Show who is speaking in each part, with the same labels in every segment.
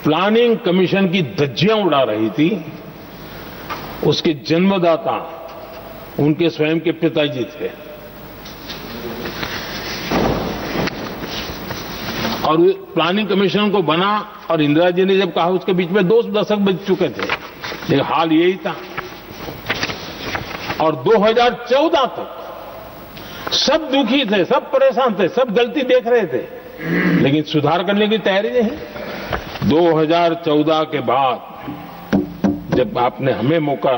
Speaker 1: Planning commission की धज्जियां उड़ा रही थी, उसके जन्मदाता उनके स्वयं के पिताजी थे। और प्लानिंग कमीशन को बना और इंदिरा जी ने जब कहा, उसके बीच में 2 दशक बज चुके थे, लेकिन हाल यही था। और 2014 तक सब दुखी थे, सब परेशान थे, सब गलती देख रहे थे, लेकिन सुधार करने की तैयारी नहीं। 2014 के बाद जब आपने हमें मौका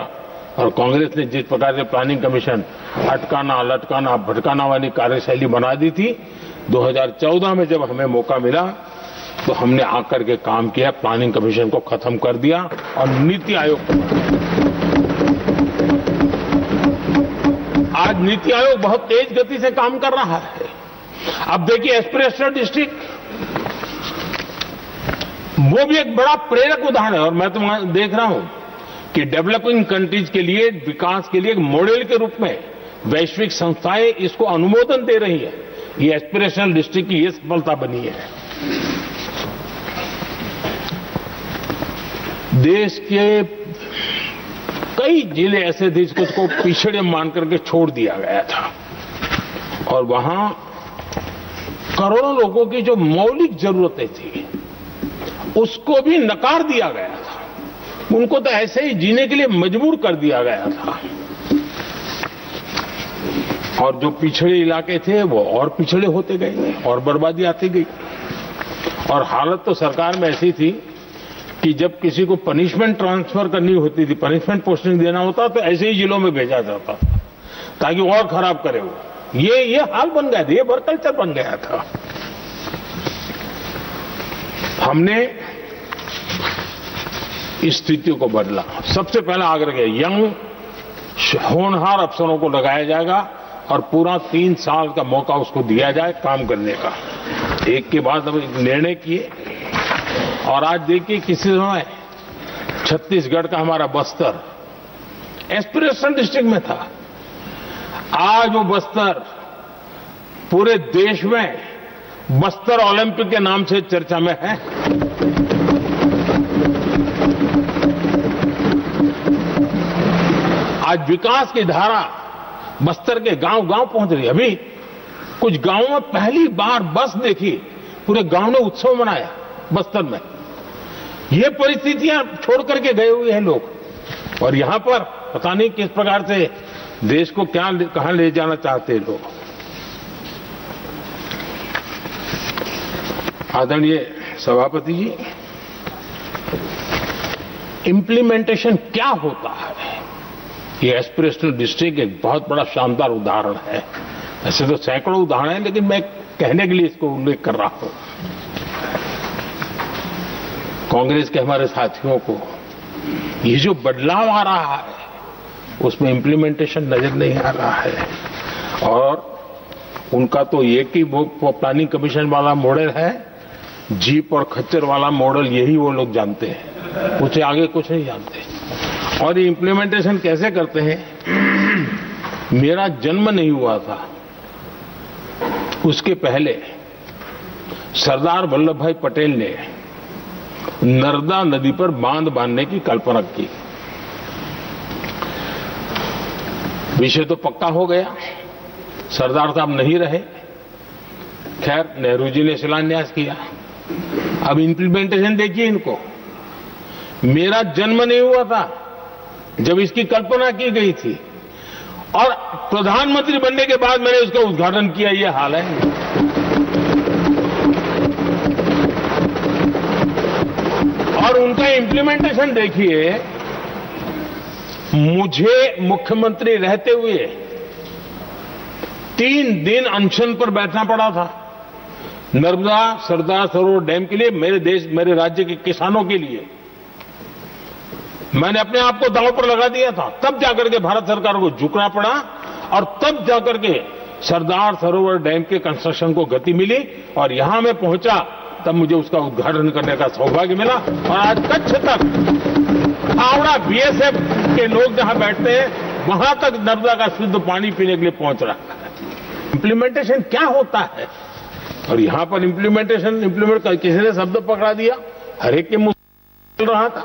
Speaker 1: और कांग्रेस ने जिस प्रकार से प्लानिंग कमीशन अटकाना, लटकाना, भटकाना वाली कार्यशैली बना दी थी, 2014 में जब हमें मौका मिला तो हमने आकर के काम किया, प्लानिंग कमीशन को खत्म कर दिया और नीति आयोग को। आज नीति आयोग बहुत तेज गति से काम कर रहा है। अब देखिए एस्पिरेशनल डिस्ट्रिक्ट, वो भी एक बड़ा प्रेरक उदाहरण है। और मैं तो देख रहा हूं कि डेवलपिंग कंट्रीज के लिए, विकास के लिए एक मॉडल के रूप में वैश्विक संस्थाएं इसको अनुमोदन दे रही है। ये एस्पिरेशनल डिस्ट्रिक्ट की ये सफलता बनी है। देश के कई जिले ऐसे थे जिसको पिछड़े मान करके छोड़ दिया गया था, और वहां करोड़ों लोगों की जो मौलिक जरूरतें थी उसको भी नकार दिया गया था। उनको तो ऐसे ही जीने के लिए मजबूर कर दिया गया था। और जो पिछड़े इलाके थे वो और पिछड़े होते गए और बर्बादी आती गई। और हालत तो सरकार में ऐसी थी कि जब किसी को पनिशमेंट ट्रांसफर करनी होती थी, पनिशमेंट पोस्टिंग देना होता, तो ऐसे ही जिलों में भेजा जाता था ताकि वो और खराब करे। वो ये हाल बन गया था, ये वर्क कल्चर बन गया था। हमने इस स्थिति को बदला। सबसे पहला आग्रह किया, यंग होनहार अफसरों को लगाया जाएगा और पूरा 3 साल का मौका उसको दिया जाए काम करने का। एक के बाद हम निर्णय किए। और आज देखिए किसी समय छत्तीसगढ़ का हमारा बस्तर एस्पिरेशनल डिस्ट्रिक्ट में था, आज वो बस्तर पूरे देश में बस्तर ओलंपिक के नाम से चर्चा में है। आज विकास की धारा बस्तर के गांव-गांव पहुंच रही है। अभी कुछ गांवों में पहली बार बस देखी, पूरे गांव ने उत्सव मनाया बस्तर में। ये परिस्थितियां छोड़ करके गए हुए हैं लोग, और यहां पर पता नहीं किस प्रकार से देश को कहां ले जाना चाहते हैं लोग। आदरणीय सभापति जी, इंप्लीमेंटेशन क्या होता है, ये एस्पिरेशनल डिस्ट्रिक्ट एक बहुत बड़ा शानदार उदाहरण है। ऐसे तो सैकड़ों उदाहरण हैं, लेकिन मैं कहने के लिए इसको उल्लेख कर रहा हूं। कांग्रेस के हमारे साथियों को ये जो बदलाव आ रहा है उसमें इंप्लीमेंटेशन नजर नहीं आ रहा है। और उनका तो एक ही वो प्लानिंग कमीशन वाला मॉडल है, जीप और खच्चर वाला मॉडल, यही वो लोग जानते हैं, उससे आगे कुछ नहीं जानते। और ये इंप्लीमेंटेशन कैसे करते हैं, मेरा जन्म नहीं हुआ था उसके पहले सरदार वल्लभ भाई पटेल ने नर्मदा नदी पर बांध बांधने की कल्पना की। विषय तो पक्का हो गया, सरदार साहब नहीं रहे, खैर नेहरू जी ने शिलान्यास किया। अब इंप्लीमेंटेशन देखिए इनको। मेरा जन्म नहीं हुआ था जब इसकी कल्पना की गई थी, और प्रधानमंत्री बनने के बाद मैंने उसका उद्घाटन किया। ये हाल है। और उनका इंप्लीमेंटेशन देखिए, मुझे मुख्यमंत्री रहते हुए 3 दिन अनशन पर बैठना पड़ा था नर्मदा सरदार सरोवर डैम के लिए, मेरे राज्य के किसानों के लिए। मैंने अपने आप को दांव पर लगा दिया था, तब जाकर के भारत सरकार को झुकना पड़ा, और तब जाकर के सरदार सरोवर डैम के कंस्ट्रक्शन को गति मिली। और यहां मैं पहुंचा तब मुझे उसका उद्घाटन करने का सौभाग्य मिला। और आज कच्छ तक, हावड़ा बीएसएफ के लोग जहां बैठते हैं वहां तक नर्मदा का शुद्ध पानी पीने के लिए पहुंच रहा है। इंप्लीमेंटेशन क्या होता है, और यहां पर इंप्लीमेंट किसी ने शब्द पकड़ा दिया, हर एक के मुंह चल रहा था।